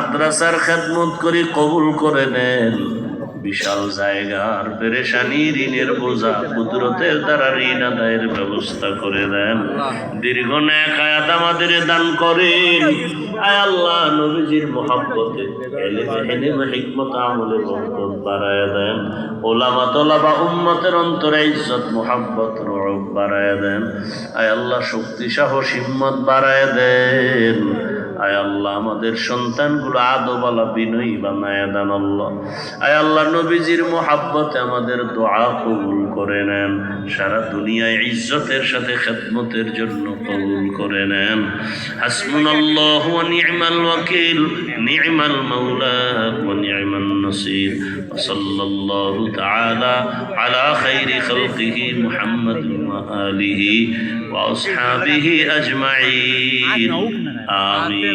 মাদ্রাসার খেদমত করি, কবুল করে নেন। বিশাল জায়গার পেরেশানি, ঋণের বোঝা কুদরতের দ্বারা ঋণ আদায়ের ব্যবস্থা করে দেন। দীর্ঘ নেক হায়াত আমাদের দান করেন। আয় আল্লাহ, নবীজির মহব্বতে ইলমে হিকমত আমলে বরকত বাড়ায়া দেন। ওলামা তলাবা উম্মতের অন্তরে ইজ্জত মুহাব্বত রব বাড়ায়া দেন। আয় আল্লাহ, শক্তি সাহস হিম্মত বাড়ায়া দেন। আয় আল্লাহ, আমাদের সন্তানগুলো আদবালা বিনয়ী বানায়া দেন আল্লাহ। আয় আল্লাহ, নবীজির মুহাব্বতে আমাদের দোয়া কবুল করে নেন। সারা দুনিয়ায় ইজ্জতের সাথে খেদমতের জন্য কবুল করে নেন। হাসবুনাল্লাহু ওয়া নি'মাল ওয়াকিল, নি'মাল মাওলা ওয়া নি'মান নাসির। ওয়া সাল্লাল্লাহু তাআলা আলা খাইরি খালকিহি মুহাম্মাদ ওয়া আলিহি ওয়া আসহাবিহি আজমাইন। আমিন।